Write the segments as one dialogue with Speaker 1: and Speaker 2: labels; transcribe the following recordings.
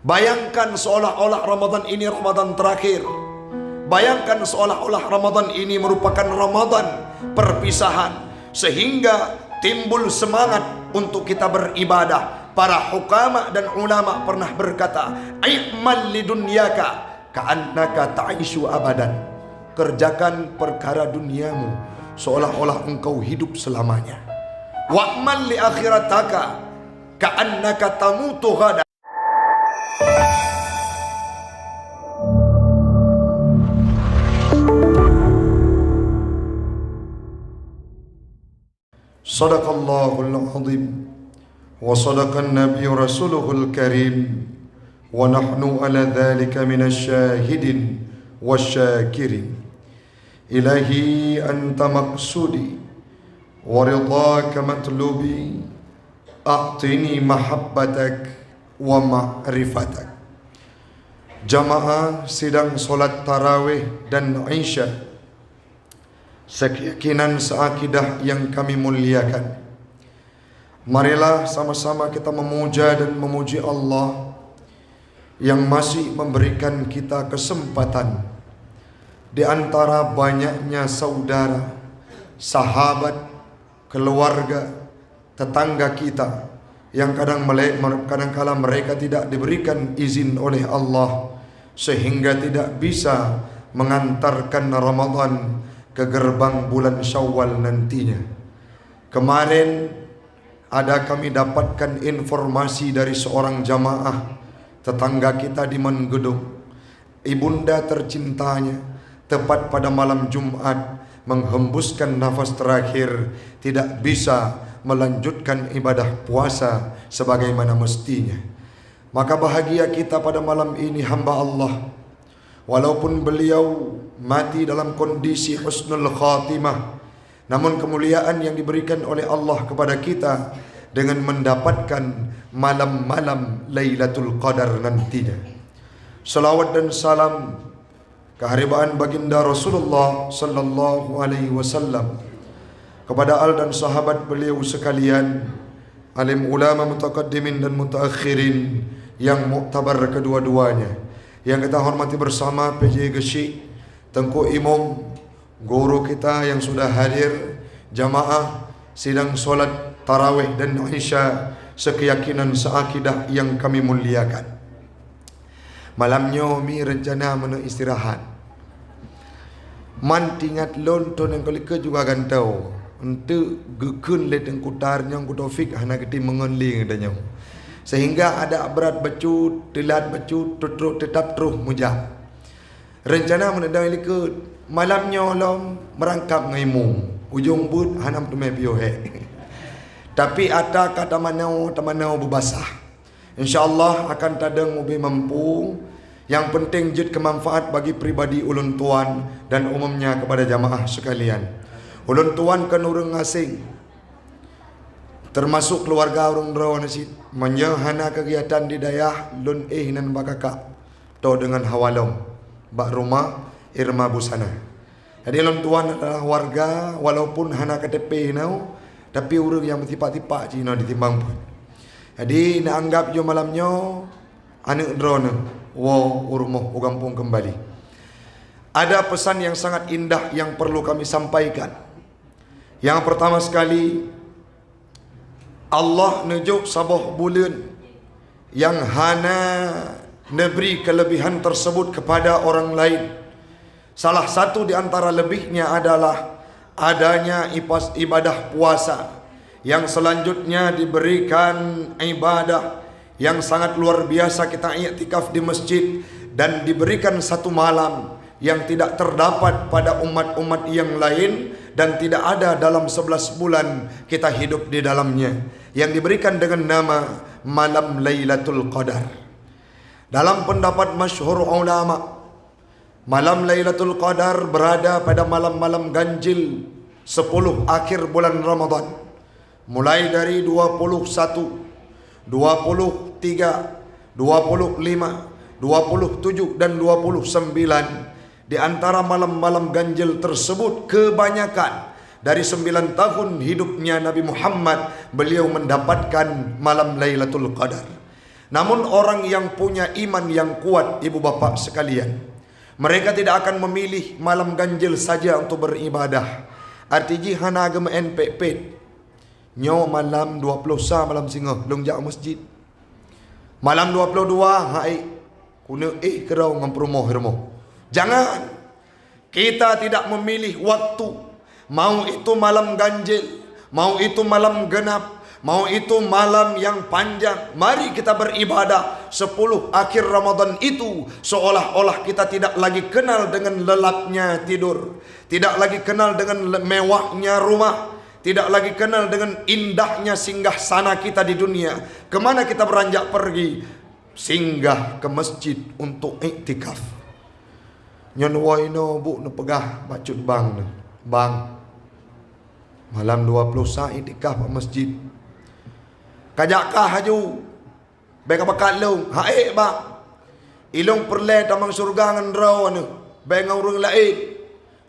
Speaker 1: Bayangkan seolah-olah Ramadan ini Ramadan terakhir. Bayangkan seolah-olah Ramadan ini merupakan Ramadan perpisahan, sehingga timbul semangat untuk kita beribadah. Para hukama dan ulama pernah berkata, "I'mal lidunyaka ka'annaka ta'ishu abadan." Kerjakan perkara duniamu seolah-olah engkau hidup selamanya. Wa'mal li akhirataka ka'annaka tamutu ghadan. Sadaqallahul azim wa sadaqan nabiyyu rasuluhul karim wa nahnu ala dhalika minasy syahidin wasyakirin. Ilahi anta maqsudi wa ridhaka matlubi, a'tini mahabbatak wa ma'rifatak. Jamaah sidang solat tarawih dan isya sekeyakinan seakidah yang kami muliakan, marilah sama-sama kita memuja dan memuji Allah yang masih memberikan kita kesempatan di antara banyaknya saudara, sahabat, keluarga, tetangga kita yang kadang-kala mereka tidak diberikan izin oleh Allah sehingga tidak bisa mengantarkan Ramadan ke gerbang bulan Syawal nantinya. Kemarin kami dapatkan informasi dari seorang jamaah tetangga kita di Manggedung. Ibunda tercintanya tepat pada malam Jumat menghembuskan nafas terakhir, tidak bisa melanjutkan ibadah puasa sebagaimana mestinya. Maka bahagia kita pada malam ini hamba Allah, walaupun beliau mati dalam kondisi husnul khatimah, namun kemuliaan yang diberikan oleh Allah kepada kita dengan mendapatkan malam-malam Lailatul Qadar nantinya. Salawat dan salam keharibaan baginda Rasulullah sallallahu alaihi wasallam kepada al dan sahabat beliau sekalian, alim ulama mutaqaddimin dan mutaakhirin yang muktabar kedua-duanya, yang kita hormati bersama PJ Gesyik, Tengku Imam, guru kita yang sudah hadir, jamaah sidang solat tarawih dan isya sekeyakinan seakidah yang kami muliakan. Malamnya mi rencana mana istirahat. Man tingat lonton yang kelika juga gantau. Untuk gekun le tengkutarnya ku Taufik hana keti mengonling adanya. Sehingga ada berat bacut, telat bacut, tetap terus mujah. Rencana menedang ikut malamnya lom merangkap ngaimu ujung but hanam tumai piohe. Tapi ada kata manau berbasah. InsyaAllah akan tadang mobil mampu. Yang penting jid kemanfaat bagi pribadi ulun tuan dan umumnya kepada jamaah sekalian. Ulun tuan kan orang asing, termasuk keluarga orang rawan nasi menyahana kegiatan di dayah lun nan bakakak to dengan hawalom bak rumah irma busana. Jadi lun tuan adalah warga walaupun hana KTP nau, tapi orang yang tipak-tipak cina ditimbang pun. Jadi nak anggap jo malamnya anak drone wo urmoh ugampung kembali. Ada pesan yang sangat indah yang perlu kami sampaikan. Yang pertama sekali, Allah nujuk sabah bulan yang hana neberi kelebihan tersebut kepada orang lain. Salah satu di antara lebihnya adalah adanya ibadah puasa, yang selanjutnya diberikan ibadah yang sangat luar biasa, kita i'tikaf di masjid dan diberikan satu malam yang tidak terdapat pada umat-umat yang lain dan tidak ada dalam 11 bulan kita hidup di dalamnya, yang diberikan dengan nama malam Lailatul Qadar. Dalam pendapat masyhur ulama, malam Lailatul Qadar berada pada malam-malam ganjil 10 akhir bulan Ramadan, mulai dari 21, 23, 25, 27 dan 29. Di antara malam-malam ganjil tersebut, kebanyakan dari 9 tahun hidupnya Nabi Muhammad, beliau mendapatkan malam Lailatul Qadar. Namun orang yang punya iman yang kuat, ibu bapa sekalian, mereka tidak akan memilih malam ganjil saja untuk beribadah. Artinya hana agama NPP nyo malam 20 sa malam singa long jak masjid. Malam 22 hai kuna kerau ngam promo. Jangan. Kita tidak memilih waktu. Mau itu malam ganjil, mau itu malam genap, mau itu malam yang panjang. Mari kita beribadah 10 akhir Ramadan itu seolah-olah kita tidak lagi kenal dengan lelapnya tidur, tidak lagi kenal dengan mewahnya rumah, tidak lagi kenal dengan indahnya singgah sana kita di dunia. Kemana kita beranjak pergi? Singgah ke masjid untuk iktikaf. Nyon waino bu ne pegah bacut bang ne. Bang, malam 20 sa iktikaf ke masjid. Kajakkah haju baik bakat lu hae bang ilung perle tamang surga ngan raw anu baik ngurung lain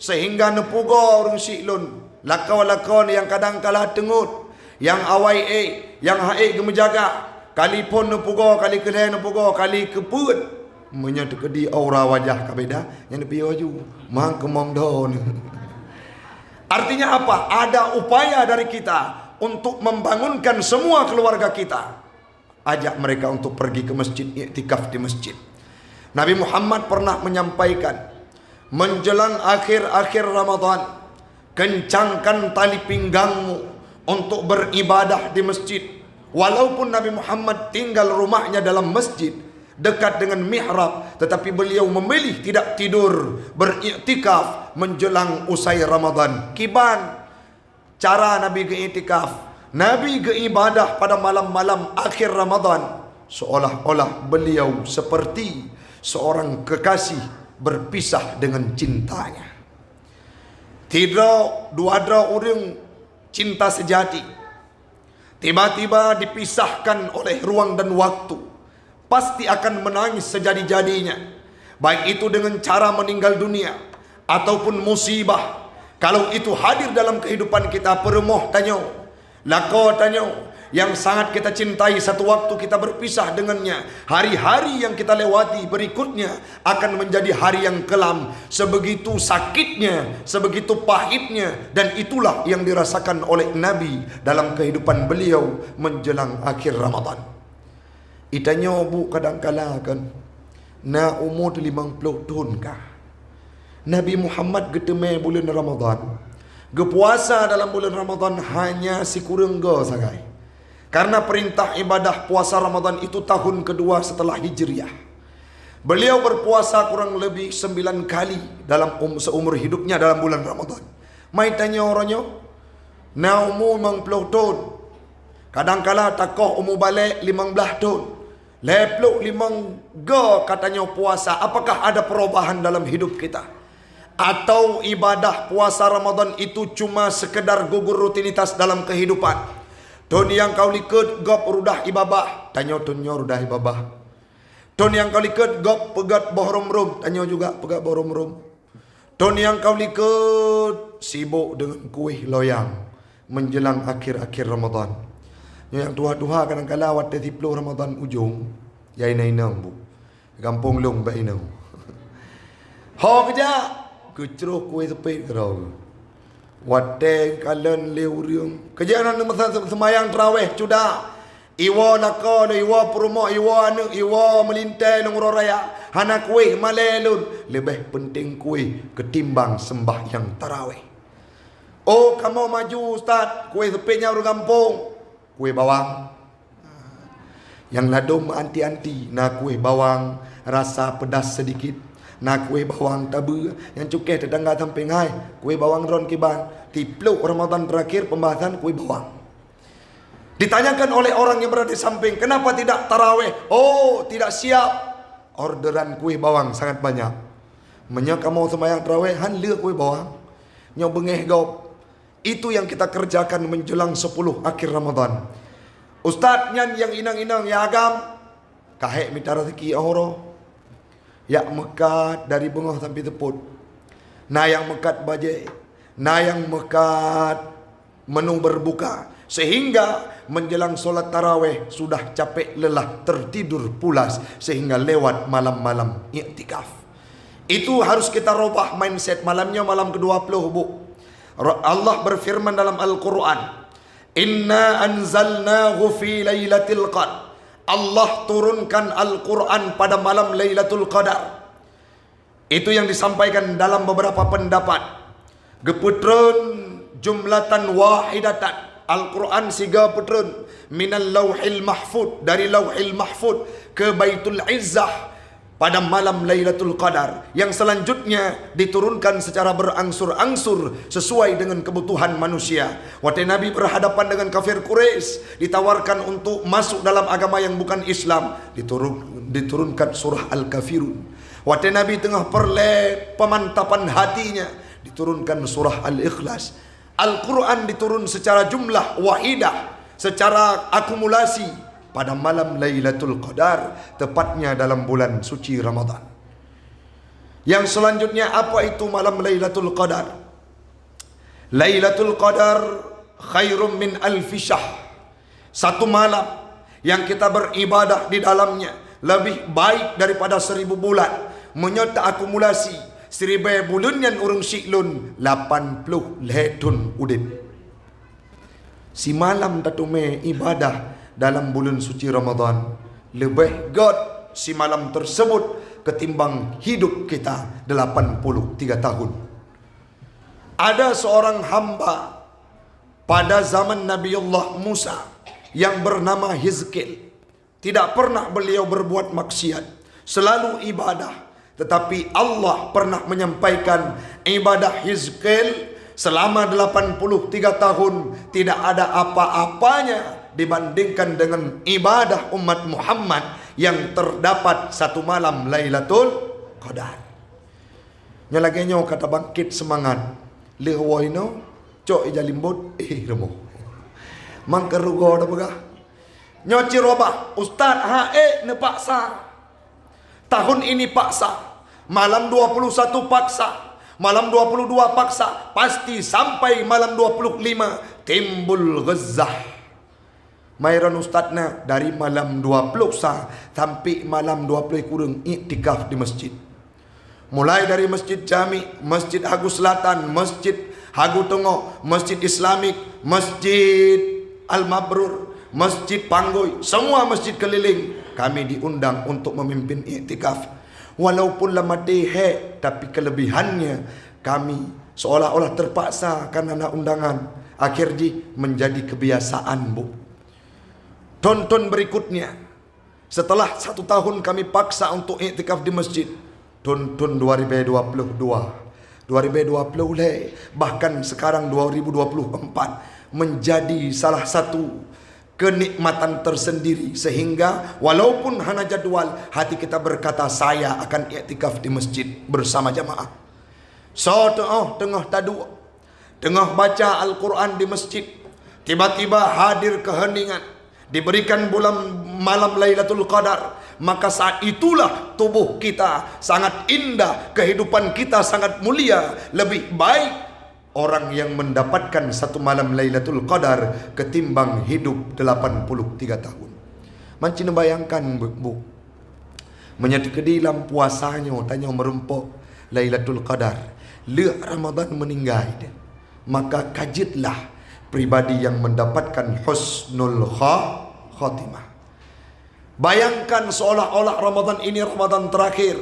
Speaker 1: sehingga nepugo urung silun lakau-lakau yang kadang kalah tengut yang awai yang hae gemejaga kali pun nepugo kali kele nepugo kali keput menyatu kedi aura wajah kabeda yang nepi waju mang kemong don. Artinya apa? Ada upaya dari kita untuk membangunkan semua keluarga kita. Ajak mereka untuk pergi ke masjid, iktikaf di masjid. Nabi Muhammad pernah menyampaikan, menjelang akhir-akhir Ramadan, kencangkan tali pinggangmu untuk beribadah di masjid. Walaupun Nabi Muhammad tinggal rumahnya dalam masjid, dekat dengan mihrab, tetapi beliau memilih tidak tidur, beriktikaf menjelang usai Ramadan. Kiban cara Nabi iktikaf, Nabi beribadah pada malam-malam akhir Ramadan, seolah-olah beliau seperti seorang kekasih berpisah dengan cintanya. Tidak dua orang cinta sejati tiba-tiba dipisahkan oleh ruang dan waktu, pasti akan menangis sejadi-jadinya. Baik itu dengan cara meninggal dunia ataupun musibah. Kalau itu hadir dalam kehidupan kita, peremoh tanyo, lako tanyo, yang sangat kita cintai, satu waktu kita berpisah dengannya. Hari-hari yang kita lewati berikutnya akan menjadi hari yang kelam. Sebegitu sakitnya, sebegitu pahitnya. Dan itulah yang dirasakan oleh Nabi dalam kehidupan beliau menjelang akhir Ramadan. Itanya bu kadang-kala kan na umur 50 tahun kah Nabi Muhammad geteme bulan Ramadan, gepuasa dalam bulan Ramadan hanya sikurang go sagai. Karena perintah ibadah puasa Ramadan itu tahun kedua setelah Hijriah. Beliau berpuasa kurang lebih 9 kali dalam seumur hidupnya dalam bulan Ramadan. Mai tanya orangnya, na umur 50 tahun. Kadang-kala takoh umur balik 15 tahun. Lepluk 5 go katanya puasa. Apakah ada perubahan dalam hidup kita? Atau ibadah puasa Ramadan itu cuma sekedar gugur rutinitas dalam kehidupan? Ton yang kau likut gop rudah ibabah, tanya tunyo rudah ibabah. Ton yang kau likut gop pegat bohrom-rom, tanya juga pegat bohrom-rom. Ton yang kau likut sibuk dengan kuih loyang menjelang akhir-akhir Ramadan. Yang tua-tua kadang-kala wat 30 Ramadan ujung, yai nainang bu. Kampung long ba inang. Ho kerja, kecruh kuih tepi kerau. Wate kalen leu riung. Kerja nan semayang tarawih sudah. Iwa nakal, iwa perumak, iwa anu, iwa melintai long raya. Hana kuih malelun. Lebih penting kuih ketimbang sembahyang tarawih. Oh, kamu maju ustaz, kuih tepinya orang kampung. Kuih bawang. Yang ladum anti-anti, nak kuih bawang rasa pedas sedikit. Nak kuih bawang tabu yang cukai tetangga samping hai, kuih bawang ron kiban. Tipluk Ramadan terakhir pembahasan kuih bawang. Ditanyakan oleh orang yang berada di samping, kenapa tidak tarawih? Oh, tidak siap. Orderan kuih bawang sangat banyak. Menyak kamu sembahyang tarawih, han leu kuih bawang. Nyo bengeh gop. Itu yang kita kerjakan menjelang 10 akhir Ramadan. Ustaz nyan yang inang-inang ya agam kahek minta rezeki ahoro. Ya mekat dari bengah sampai teput. Na yang mekat bajai, na yang mekat menu berbuka. Sehingga menjelang solat tarawih sudah capek lelah, tertidur pulas, sehingga lewat malam-malam iktikaf. Itu harus kita robah mindset. Malamnya malam ke-20, Bu. Allah berfirman dalam Al-Quran, Inna anzalnahu fi laylatil qadar. Allah turunkan Al-Quran pada malam Lailatul Qadar. Itu yang disampaikan dalam beberapa pendapat. Geputron jumlatan wahidatan. Al-Quran siga putron minal lauhil mahfud, dari lauhil mahfud ke Baitul Izzah pada malam Lailatul Qadar, yang selanjutnya diturunkan secara berangsur-angsur sesuai dengan kebutuhan manusia. Waktu Nabi berhadapan dengan kafir Quraisy, ditawarkan untuk masuk dalam agama yang bukan Islam, diturunkan surah Al-Kafirun. Waktu Nabi tengah pemantapan hatinya, diturunkan surah Al-Ikhlas. Al-Quran diturun secara jumlah wahidah, secara akumulasi pada malam Lailatul Qadar, tepatnya dalam bulan suci Ramadan. Yang selanjutnya, apa itu malam Lailatul Qadar? Lailatul Qadar khairum min alfi syahr. Satu malam yang kita beribadah di dalamnya lebih baik daripada 1000 bulan. Menyerta akumulasi 1000 bulan yang urung syiklun 80 ledun udin. Si malam tatume ibadah dalam bulan suci Ramadan lebih god si malam tersebut ketimbang hidup kita 83 tahun. Ada seorang hamba pada zaman Nabiullah Musa yang bernama Hizkil. Tidak pernah beliau berbuat maksiat, selalu ibadah. Tetapi Allah pernah menyampaikan ibadah Hizkil selama 83 tahun tidak ada apa-apanya dibandingkan dengan ibadah umat Muhammad yang terdapat satu malam Lailatul Qadar. Nyalagenyo kata bangkit semangat. Lehoino cok ijalimbut remo. Mangkerugo dah begah. Nyoci robah Ustaz hae ne paksa. Tahun ini paksa. Malam 21 paksa. Malam 22 paksa. Pasti sampai malam 25 timbul ghazah. Mairan ustazna dari malam 20 sampai malam 20 kurang iktikaf di masjid. Mulai dari Masjid Jami, Masjid Hagu Selatan, Masjid Hagu Tengah, Masjid Islamik, Masjid Al-Mabrur, Masjid Panggoy, semua masjid keliling kami diundang untuk memimpin iktikaf. Walaupun lama dehe, tapi kelebihannya kami seolah-olah terpaksa karena undangan. Akhirnya menjadi kebiasaan, Bu. Tonton berikutnya, setelah 1 tahun kami paksa untuk iktikaf di masjid. Tonton 2022, 2020, bahkan sekarang 2024 menjadi salah satu kenikmatan tersendiri, sehingga walaupun hanya jadwal, hati kita berkata saya akan iktikaf di masjid bersama jamaah. So tengah tadu, tengah baca Al-Quran di masjid, tiba-tiba hadir keheningan, diberikan bulan malam Lailatul Qadar, maka saat itulah tubuh kita sangat indah, kehidupan kita sangat mulia. Lebih baik orang yang mendapatkan satu malam Lailatul Qadar ketimbang hidup 83 tahun. Macam bayangkan, Bu, menyatu ke dalam puasanya tanya merempok Lailatul Qadar, le Ramadan meninggal, maka kajitlah pribadi yang mendapatkan husnul khatimah. Bayangkan seolah-olah Ramadan ini Ramadan terakhir.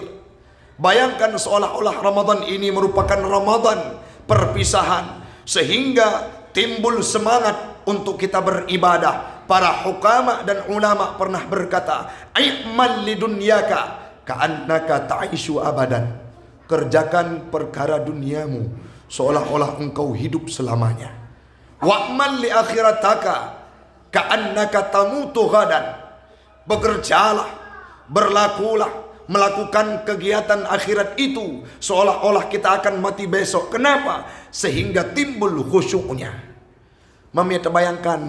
Speaker 1: Bayangkan seolah-olah Ramadan ini merupakan Ramadan perpisahan, sehingga timbul semangat untuk kita beribadah. Para hukama dan ulama pernah berkata, "I'mal lidunyaka ka'annaka ta'ishu abadan." Kerjakan perkara duniamu seolah-olah engkau hidup selamanya. Wa'mal li akhirataka ka'annaka tamutu ghadan. Bekerjalah, berlakulah, melakukan kegiatan akhirat itu seolah-olah kita akan mati besok. Kenapa? Sehingga timbul khusyuknya. Mami terbayangkan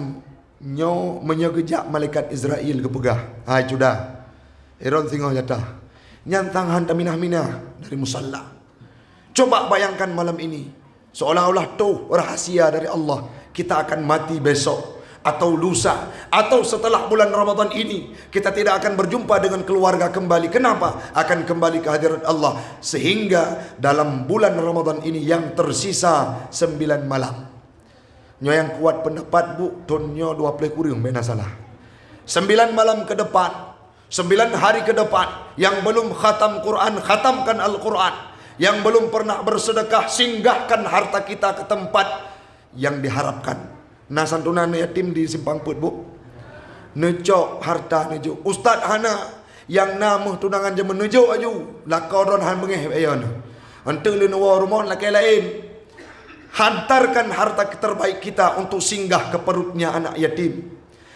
Speaker 1: nyo menyegejak malaikat Israel kepegah. Hai sudah. Iron tengok jatah. Nyantang hantar minah-minah dari musalla. Coba bayangkan malam ini seolah-olah tuh rahasia dari Allah. Kita akan mati besok. atau lusa atau setelah bulan Ramadan ini kita tidak akan berjumpa dengan keluarga kembali. Kenapa? Akan kembali ke hadirat Allah. Sehingga dalam bulan Ramadan ini yang tersisa 9 malam. Nyo yang kuat pendapat bu, tonyo 20 kurang bena salah. 9 malam ke depan, 9 hari ke depan, yang belum khatam Quran, khatamkan Al-Quran. Yang belum pernah bersedekah, singgahkan harta kita ke tempat yang diharapkan. Nah santunan yatim di Simpang Put bu, nejok harta nejok. Ustaz hana yang nama tunangan je menejok aju, lakoron han mengeh ayon. Antu le nawa rumah lakai lain. Hantarkan harta terbaik kita untuk singgah ke perutnya anak yatim.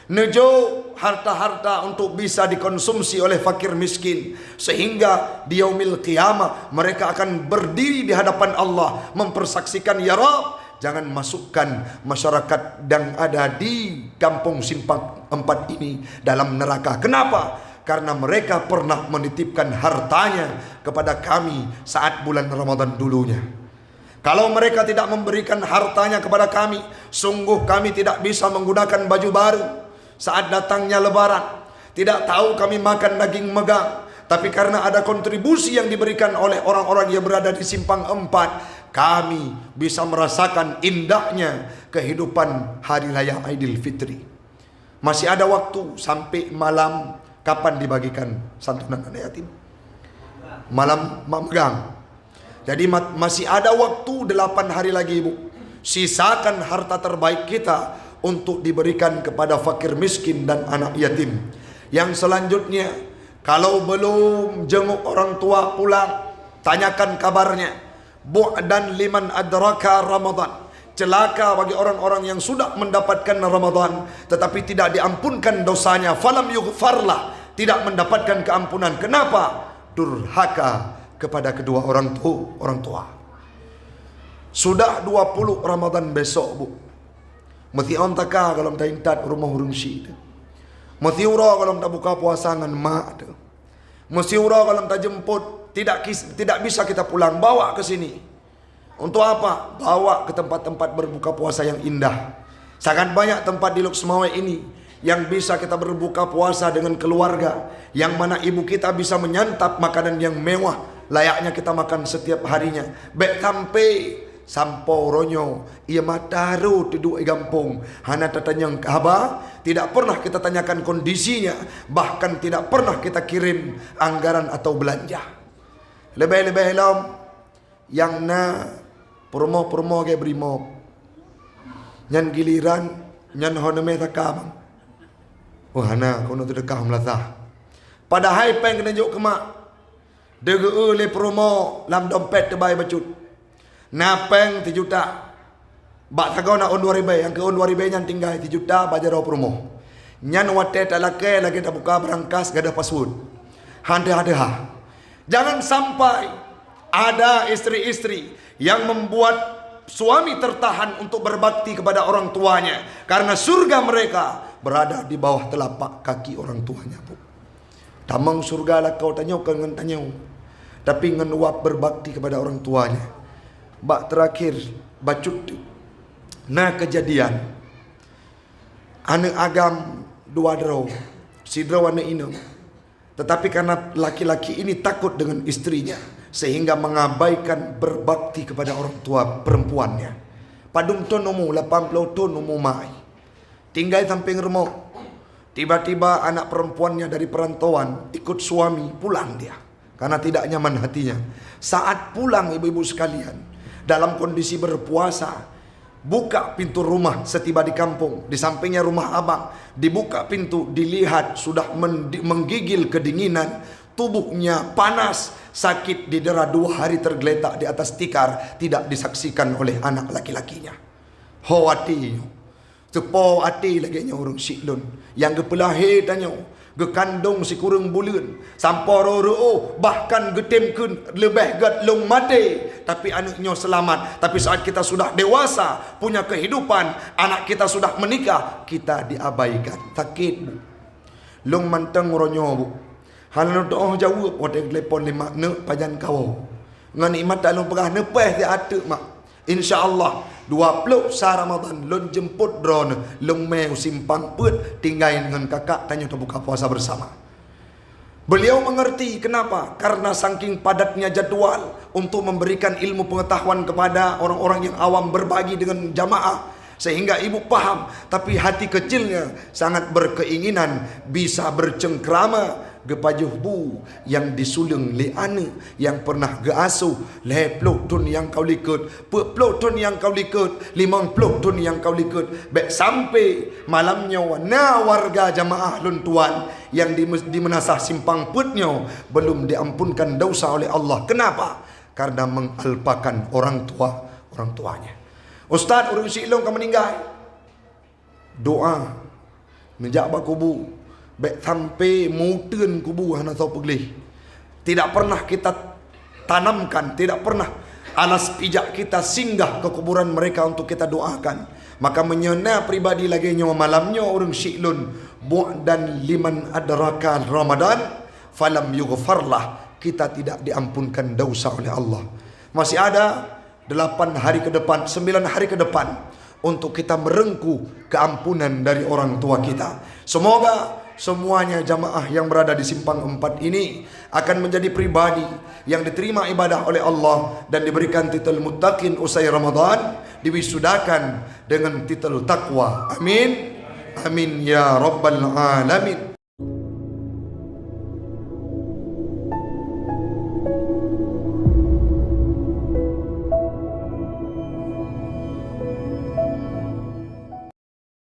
Speaker 1: Nejo harta-harta untuk bisa dikonsumsi oleh fakir miskin, sehingga di yaumil qiyamah mereka akan berdiri di hadapan Allah mempersaksikan, ya Rabb, jangan masukkan masyarakat yang ada di kampung Simpang 4 ini dalam neraka. Kenapa? Karena mereka pernah menitipkan hartanya kepada kami saat bulan Ramadan dulunya. Kalau mereka tidak memberikan hartanya kepada kami, sungguh kami tidak bisa menggunakan baju baru saat datangnya lebaran. Tidak tahu kami makan daging megang, tapi karena ada kontribusi yang diberikan oleh orang-orang yang berada di Simpang 4, kami bisa merasakan indahnya kehidupan hari raya Aidil Fitri. Masih ada waktu sampai malam. Kapan dibagikan santunan anak yatim? Malam megang. Jadi masih ada waktu 8 hari lagi ibu. Sisakan harta terbaik kita untuk diberikan kepada fakir miskin dan anak yatim. Yang selanjutnya, kalau belum jenguk orang tua pulang, tanyakan kabarnya. Bu'dan liman adraka Ramadan. Celaka bagi orang-orang yang sudah mendapatkan Ramadan tetapi tidak diampunkan dosanya. Falam yughfarlah, tidak mendapatkan keampunan. Kenapa? Durhaka kepada kedua orang tua. Sudah 20 Ramadan besok bu. Mesti on taka kalau tak intat rumah hurung syid. Mesti ura kalau tak buka puasa dengan mak tu. Mesti ura kalau tak jemput, tidak bisa kita pulang, bawa ke sini. Untuk apa? Bawa ke tempat-tempat berbuka puasa yang indah. Sangat banyak tempat di Lok Semawai ini yang bisa kita berbuka puasa dengan keluarga, yang mana ibu kita bisa menyantap makanan yang mewah, layaknya kita makan setiap harinya. Bek sampai sampau ronyo ia mataru tidur di kampung hana tatanyang kahaba, tidak pernah kita tanyakan kondisinya, bahkan tidak pernah kita kirim anggaran atau belanja. Lebih-lebih lam yang na promo ke brimo nyan giliran nyan honeme takam hana kono tu dekah melatah padahal peng kena juk kemak dege le promo lam dompet terbaik bacut napeng 3 juta bak tagaw na on 2000 yang ke on 2000 nyan tinggal 3 juta bajaro promo nyan wate talake lagi tak buka berangkas gada password hande-hande. Jangan sampai ada istri-istri yang membuat suami tertahan untuk berbakti kepada orang tuanya karena surga mereka berada di bawah telapak kaki orang tuanya bu. Tamang surga lah kau tanya kan tanya, tapi ngenuap berbakti kepada orang tuanya. Bak terakhir bacut nah kejadian anak agam 2 draw sidra wana ino, tetapi karena laki-laki ini takut dengan istrinya sehingga mengabaikan berbakti kepada orang tua perempuannya. Padung ton nomu 80 ton nomu mai. Tinggal samping rumah. Tiba-tiba anak perempuannya dari perantauan ikut suami pulang dia karena tidak nyaman hatinya. Saat pulang ibu-ibu sekalian, dalam kondisi berpuasa, buka pintu rumah setiba di kampung, di sampingnya rumah abang, dibuka pintu, dilihat sudah menggigil kedinginan, tubuhnya panas, sakit, didera 2 hari tergeletak di atas tikar, tidak disaksikan oleh anak laki-lakinya. Hawati tepo ati lagi nya urang siklon yang gepelahe tanya gekandung si kurang bulan samporo bahkan getemkeun lebih gat long mate tapi anaknya selamat. Tapi saat kita sudah dewasa, punya kehidupan, anak kita sudah menikah, kita diabaikan. Sakit bu. Long manteng ronyo bu. Halan doa jawab pada telepon 5 ne pajan kau. Ngan imat tak long pegah nepeh dia atuk mak. InsyaAllah 20 sah Ramadan lun jemput drone lun meu simpang put tinggal dengan kakak tanya tu buka puasa bersama. Beliau mengerti kenapa? Karena saking padatnya jadual untuk memberikan ilmu pengetahuan kepada orang-orang yang awam, berbagi dengan jamaah, sehingga ibu paham. Tapi hati kecilnya sangat berkeinginan bisa bercengkrama gepajuh bu yang disulung le ane yang pernah geasuh le peluk tun yang kau likut, peluk tun yang kau likut, 50 tun yang kau likut, baik sampai malamnya wana warga jamaah lun tuan yang di menasah simpang putnya belum diampunkan dosa oleh Allah. Kenapa? Karena mengalpakan orang tuanya. Ustaz urang silong kau meninggal, doa menjak kubu baik sampai mutun kubu hana tahu pegelih. Tidak pernah kita tanamkan, tidak pernah alas pijak kita singgah ke kuburan mereka untuk kita doakan. Maka menyena pribadi lagi nyawa malamnya orang syiklun bu'dan liman adraka Ramadan falam yughfarlah, kita tidak diampunkan dosa oleh Allah. Masih ada 8 hari ke depan, 9 hari ke depan untuk kita merengku keampunan dari orang tua kita. Semoga semuanya jamaah yang berada di simpang 4 ini akan menjadi pribadi yang diterima ibadah oleh Allah dan diberikan titel muttaqin usai Ramadan, diwisudakan dengan titel takwa. Amin. Amin ya rabbal alamin.